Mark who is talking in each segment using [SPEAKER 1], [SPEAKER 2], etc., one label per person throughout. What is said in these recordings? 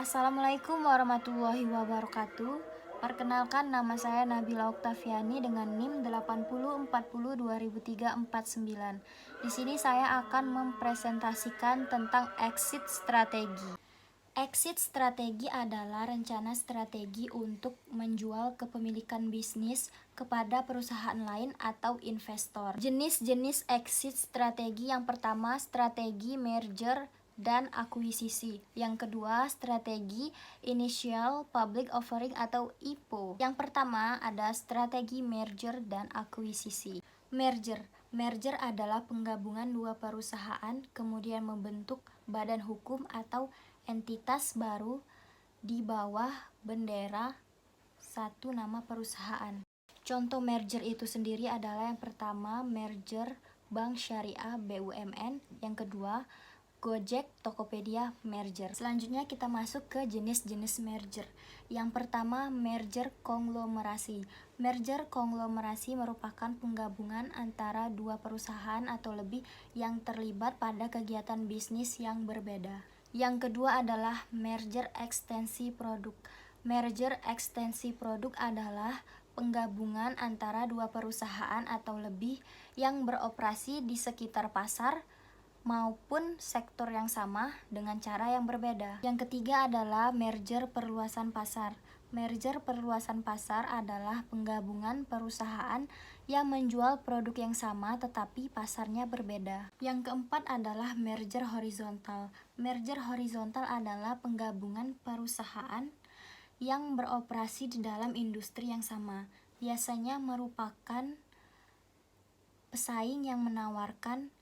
[SPEAKER 1] Assalamualaikum warahmatullahi wabarakatuh. Perkenalkan, nama saya Nabila Oktaviani dengan NIM 8040200349. Di sini saya akan mempresentasikan tentang exit strategi. Exit strategi adalah rencana strategi untuk menjual kepemilikan bisnis kepada perusahaan lain atau investor. Jenis-jenis exit strategi: yang pertama, strategi merger dan akuisisi. Yang kedua, strategi initial public offering atau IPO. Yang pertama ada strategi merger dan akuisisi. Merger adalah penggabungan dua perusahaan kemudian membentuk badan hukum atau entitas baru di bawah bendera satu nama perusahaan. Contoh merger itu sendiri adalah: yang pertama, merger Bank Syariah BUMN; yang kedua, Gojek Tokopedia merger. Selanjutnya kita masuk ke jenis-jenis merger. Yang pertama, merger konglomerasi. Merger konglomerasi merupakan penggabungan antara dua perusahaan atau lebih yang terlibat pada kegiatan bisnis yang berbeda. Yang kedua adalah merger ekstensi produk. Merger ekstensi produk adalah penggabungan antara dua perusahaan atau lebih yang beroperasi di sekitar pasar maupun sektor yang sama dengan cara yang berbeda. Yang ketiga adalah merger perluasan pasar. Merger perluasan pasar adalah penggabungan perusahaan yang menjual produk yang sama tetapi pasarnya berbeda. Yang keempat adalah merger horizontal. Merger horizontal adalah penggabungan perusahaan yang beroperasi di dalam industri yang sama. Biasanya merupakan pesaing yang menawarkan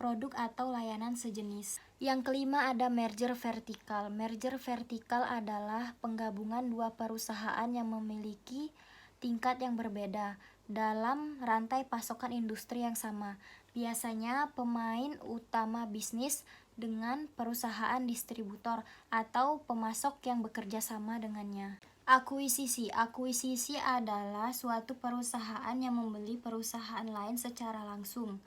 [SPEAKER 1] produk atau layanan sejenis. Yang kelima ada merger vertikal. Merger vertikal adalah penggabungan dua perusahaan yang memiliki tingkat yang berbeda dalam rantai pasokan industri yang sama. Biasanya pemain utama bisnis dengan perusahaan distributor atau pemasok yang bekerja sama dengannya. Akuisisi. Akuisisi adalah suatu perusahaan yang membeli perusahaan lain secara langsung.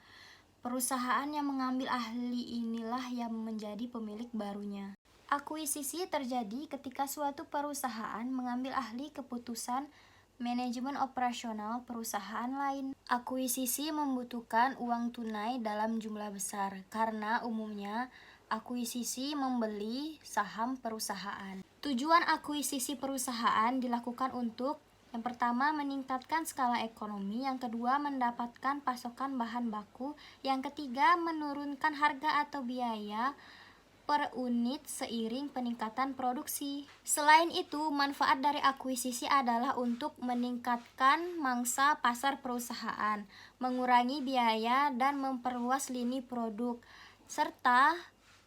[SPEAKER 1] Perusahaan yang mengambil ahli inilah yang menjadi pemilik barunya. Akuisisi terjadi ketika suatu perusahaan mengambil ahli keputusan manajemen operasional perusahaan lain. Akuisisi membutuhkan uang tunai dalam jumlah besar karena umumnya akuisisi membeli saham perusahaan. Tujuan akuisisi perusahaan dilakukan untuk: yang pertama, meningkatkan skala ekonomi; yang kedua, mendapatkan pasokan bahan baku; yang ketiga, menurunkan harga atau biaya per unit seiring peningkatan produksi. Selain itu, manfaat dari akuisisi adalah untuk meningkatkan mangsa pasar perusahaan, mengurangi biaya dan memperluas lini produk, serta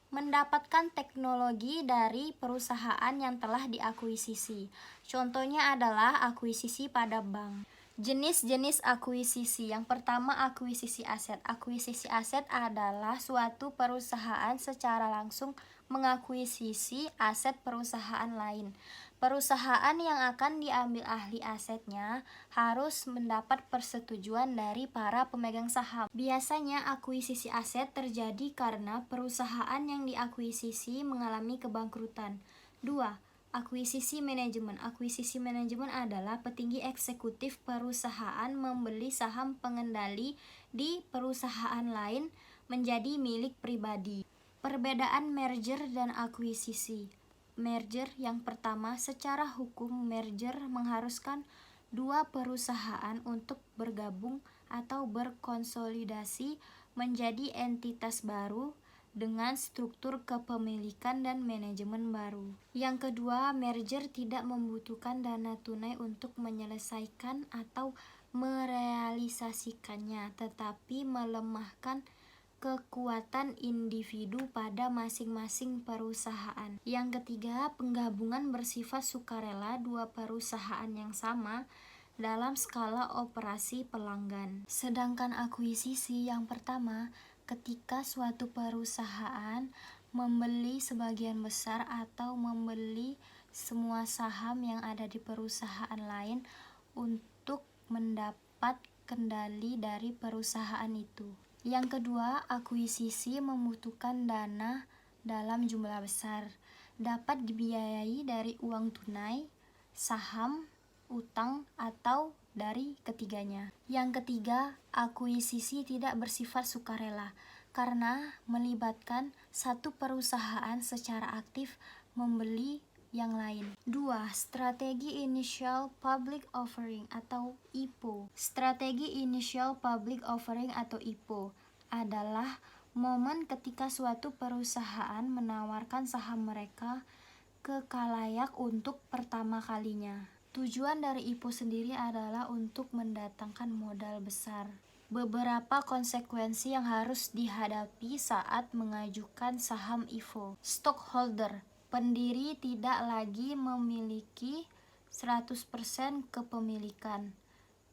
[SPEAKER 1] mendapatkan teknologi dari perusahaan yang telah diakuisisi. Contohnya adalah akuisisi pada bank. Jenis-jenis akuisisi. Yang pertama, akuisisi aset. Akuisisi aset adalah suatu perusahaan secara langsung mengakuisisi aset perusahaan lain. Perusahaan yang akan diambil ahli asetnya harus mendapat persetujuan dari para pemegang saham. Biasanya akuisisi aset terjadi karena perusahaan yang diakuisisi mengalami kebangkrutan. 2. Akuisisi manajemen. Akuisisi manajemen adalah petinggi eksekutif perusahaan membeli saham pengendali di perusahaan lain menjadi milik pribadi. Perbedaan merger dan akuisisi. Merger: yang pertama, secara hukum merger mengharuskan dua perusahaan untuk bergabung atau berkonsolidasi menjadi entitas baru dengan struktur kepemilikan dan manajemen baru. Yang kedua, merger tidak membutuhkan dana tunai untuk menyelesaikan atau merealisasikannya, tetapi melemahkan kekuatan individu pada masing-masing perusahaan. Yang ketiga, penggabungan bersifat sukarela dua perusahaan yang sama dalam skala operasi pelanggan. Sedangkan akuisisi: yang pertama, ketika suatu perusahaan membeli sebagian besar atau membeli semua saham yang ada di perusahaan lain untuk mendapat kendali dari perusahaan itu. Yang kedua, akuisisi membutuhkan dana dalam jumlah besar. dapat dibiayai dari uang tunai, saham, utang, atau dari ketiganya. Yang ketiga, akuisisi tidak bersifat sukarela karena melibatkan satu perusahaan secara aktif membeli yang lain. 2. Strategi Initial Public Offering atau IPO. Strategi Initial Public Offering atau IPO adalah momen ketika suatu perusahaan menawarkan saham mereka ke khalayak untuk pertama kalinya. Tujuan dari IPO sendiri adalah untuk mendatangkan modal besar. Beberapa konsekuensi yang harus dihadapi saat mengajukan saham IPO. Stockholder, pendiri tidak lagi memiliki 100% kepemilikan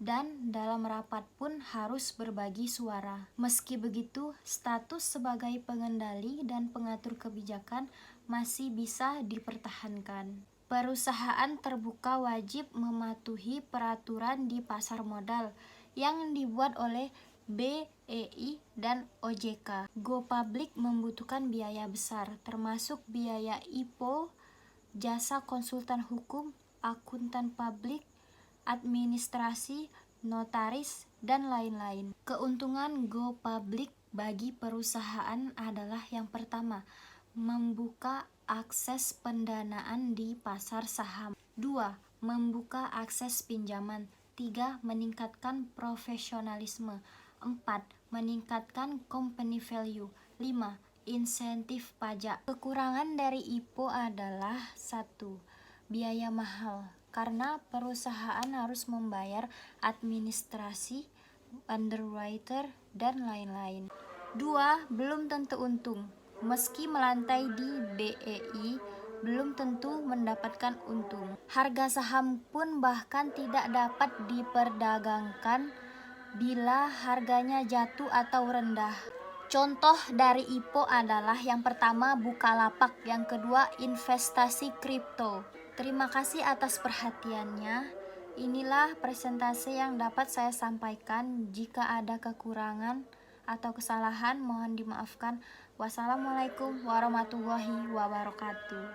[SPEAKER 1] dan dalam rapat pun harus berbagi suara. Meski begitu, status sebagai pengendali dan pengatur kebijakan masih bisa dipertahankan. Perusahaan terbuka wajib mematuhi peraturan di pasar modal yang dibuat oleh BEI dan OJK. Go public membutuhkan biaya besar, termasuk biaya IPO, jasa konsultan hukum, akuntan publik, administrasi, notaris, dan lain-lain. Keuntungan go public bagi perusahaan adalah yang pertama, membuka akses pendanaan di pasar saham. 2. Membuka akses pinjaman. 3. Meningkatkan profesionalisme. 4. Meningkatkan company value. 5. Insentif pajak. Kekurangan dari IPO adalah 1. Biaya mahal karena perusahaan harus membayar administrasi, underwriter, dan lain-lain. 2. Belum tentu untung. Meski melantai di BEI, belum tentu mendapatkan untung. Harga saham pun bahkan tidak dapat diperdagangkan bila harganya jatuh atau rendah. Contoh dari IPO adalah yang pertama Bukalapak, yang kedua investasi kripto. Terima kasih atas perhatiannya. Inilah presentasi yang dapat saya sampaikan. Jika ada kekurangan atau kesalahan mohon dimaafkan. Wassalamualaikum warahmatullahi wabarakatuh.